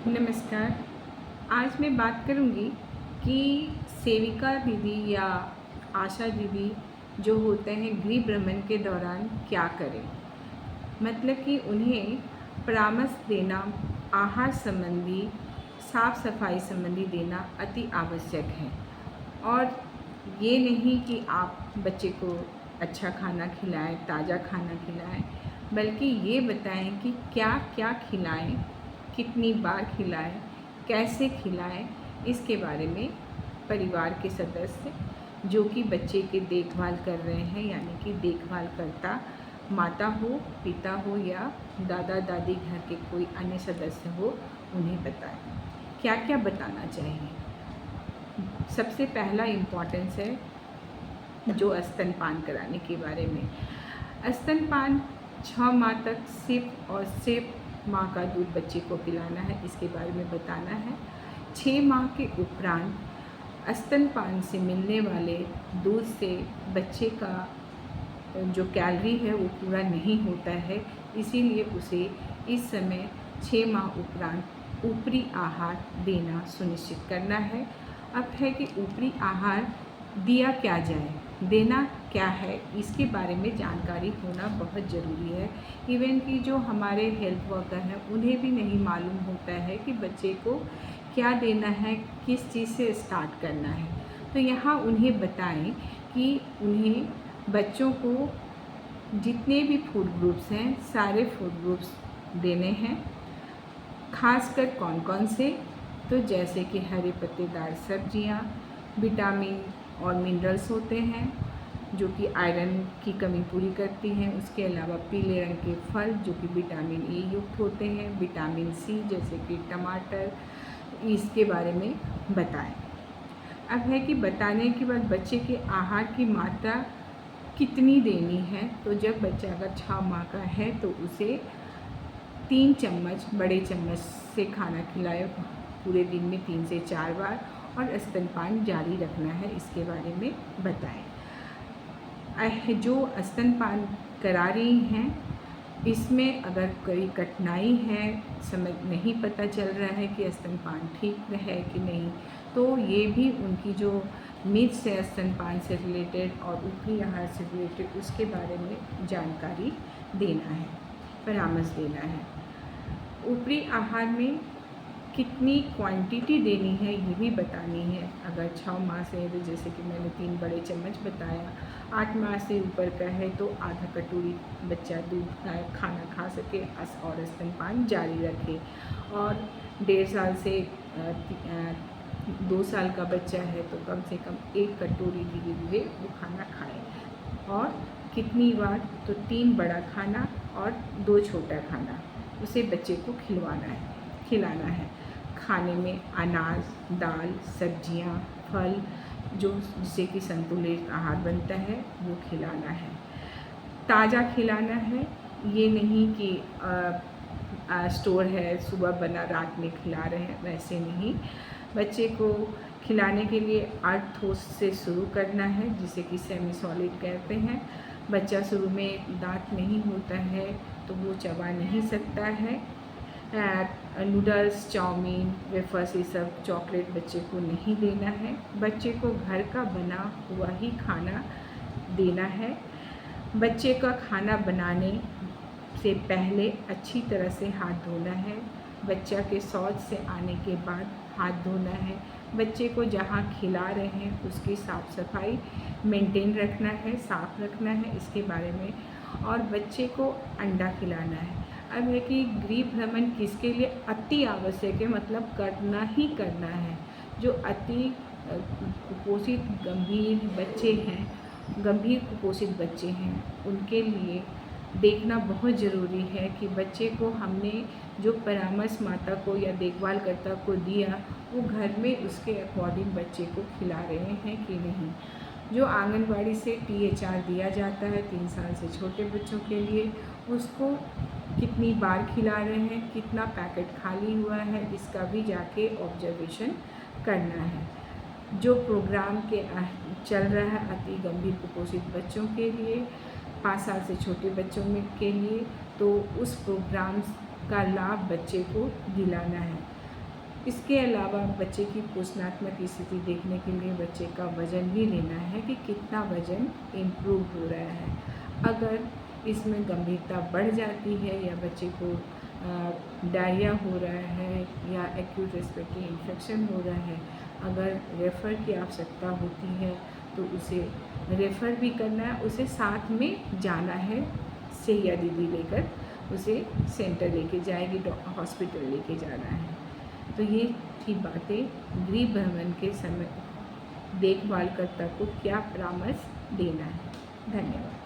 नमस्कार। आज मैं बात करूँगी कि सेविका दीदी या आशा दीदी जो होते हैं गृह भ्रमण के दौरान क्या करें। मतलब कि उन्हें परामर्श देना, आहार संबंधी, साफ सफाई संबंधी देना अति आवश्यक है। और ये नहीं कि आप बच्चे को अच्छा खाना खिलाएं, ताज़ा खाना खिलाएं, बल्कि ये बताएं कि क्या क्या खिलाएं, कितनी बार खिलाएं, कैसे खिलाएं। इसके बारे में परिवार के सदस्य जो कि बच्चे की देखभाल कर रहे हैं, यानी कि देखभाल करता माता हो, पिता हो या दादा दादी, घर के कोई अन्य सदस्य हो, उन्हें बताएं। क्या क्या बताना चाहिए। सबसे पहला इम्पॉर्टेंस है जो स्तनपान कराने के बारे में। स्तनपान 6 माह तक सिर्फ और सिर्फ माँ का दूध बच्चे को पिलाना है, इसके बारे में बताना है। 6 माह के उपरांत स्तनपान से मिलने वाले दूध से बच्चे का जो कैलोरी है वो पूरा नहीं होता है, इसीलिए उसे इस समय 6 माह उपरांत ऊपरी आहार देना सुनिश्चित करना है। अब है कि ऊपरी आहार दिया क्या जाए, देना क्या है, इसके बारे में जानकारी होना बहुत ज़रूरी है। इवन कि जो हमारे हेल्थ वर्कर हैं उन्हें भी नहीं मालूम होता है कि बच्चे को क्या देना है, किस चीज़ से स्टार्ट करना है। तो यहाँ उन्हें बताएं कि उन्हें बच्चों को जितने भी फूड ग्रुप्स हैं सारे फूड ग्रुप्स देने हैं। खासकर कौन कौन से, तो जैसे कि हरे पत्तेदार सब्जियां, विटामिन और मिनरल्स होते हैं जो कि आयरन की कमी पूरी करती हैं। उसके अलावा पीले रंग के फल जो कि विटामिन ए युक्त होते हैं, विटामिन सी जैसे कि टमाटर, इसके बारे में बताएं। अब है कि बताने के बाद बच्चे के आहार की मात्रा कितनी देनी है। तो जब बच्चा अगर 6 माह का है तो उसे 3 चम्मच बड़े चम्मच से खाना खिलाए, पूरे दिन में 3 से 4 बार, और स्तनपान जारी रखना है, इसके बारे में बताएं। जो स्तनपान करा रही हैं इसमें अगर कोई कठिनाई है, समझ नहीं पता चल रहा है कि स्तनपान ठीक है कि नहीं, तो ये भी उनकी जो मिथ्स है स्तनपान से रिलेटेड और ऊपरी आहार से रिलेटेड, उसके बारे में जानकारी देना है, परामर्श देना है। ऊपरी आहार में कितनी क्वांटिटी देनी है ये भी बतानी है। अगर 6 माह से है तो जैसे कि मैंने 3 बड़े चम्मच बताया, 8 माह से ऊपर का है तो आधा कटोरी बच्चा दूध खाना खा सके और स्तनपान जारी रखे। और 1.5 साल से 2 साल का बच्चा है तो कम से कम 1 कटोरी धीरे धीरे वो खाना खाए। और कितनी बार, तो 3 बड़ा खाना और 2 छोटा खाना उसे बच्चे को खिलाना है। खाने में अनाज, दाल, सब्जियां, फल जिससे कि संतुलित आहार बनता है वो खिलाना है। ताज़ा खिलाना है, ये नहीं कि स्टोर है सुबह बना रात में खिला रहे हैं, वैसे नहीं। बच्चे को खिलाने के लिए आर्थोस से शुरू करना है जिसे कि सेमी सॉलिड कहते हैं। बच्चा शुरू में दांत नहीं होता है तो वो चबा नहीं सकता है। नूडल्स, चाउमीन, वेफर्स, ये सब चॉकलेट बच्चे को नहीं देना है। बच्चे को घर का बना हुआ ही खाना देना है। बच्चे का खाना बनाने से पहले अच्छी तरह से हाथ धोना है। बच्चा के शौच से आने के बाद हाथ धोना है। बच्चे को जहाँ खिला रहे हैं उसकी साफ़ सफाई मेंटेन रखना है, साफ़ रखना है, इसके बारे में। और बच्चे को अंडा खिलाना है। अब है कि गृह भ्रमण किसके लिए अति आवश्यक है, मतलब करना ही करना है। जो अति कुपोषित गंभीर कुपोषित बच्चे हैं उनके लिए देखना बहुत ज़रूरी है कि बच्चे को हमने जो परामर्श माता को या देखभाल कर्ता को दिया वो घर में उसके अकॉर्डिंग बच्चे को खिला रहे हैं कि नहीं। जो आंगनबाड़ी से THR दिया जाता है 3 साल से छोटे बच्चों के लिए, उसको कितनी बार खिला रहे हैं, कितना पैकेट खाली हुआ है, इसका भी जाके ऑब्जर्वेशन करना है। जो प्रोग्राम चल रहा है अति गंभीर कुपोषित बच्चों के लिए, 5 साल से छोटे बच्चों के लिए, तो उस प्रोग्राम का लाभ बच्चे को दिलाना है। इसके अलावा बच्चे की पोषणात्मक स्थिति देखने के लिए बच्चे का वज़न भी लेना है कि कितना वज़न इम्प्रूव हो रहा है। अगर इसमें गंभीरता बढ़ जाती है या बच्चे को डायरिया हो रहा है या एक्यूट रेस्पिरेटरी इन्फेक्शन हो रहा है, अगर रेफ़र की आवश्यकता होती है तो उसे रेफ़र भी करना है, उसे साथ में जाना है, सैया दीदी लेकर उसे सेंटर लेके जाएगी, हॉस्पिटल लेके जाना है। तो ये थी बातें गृह भ्रमण के समय देखभाल कर्ता को क्या परामर्श देना है। धन्यवाद।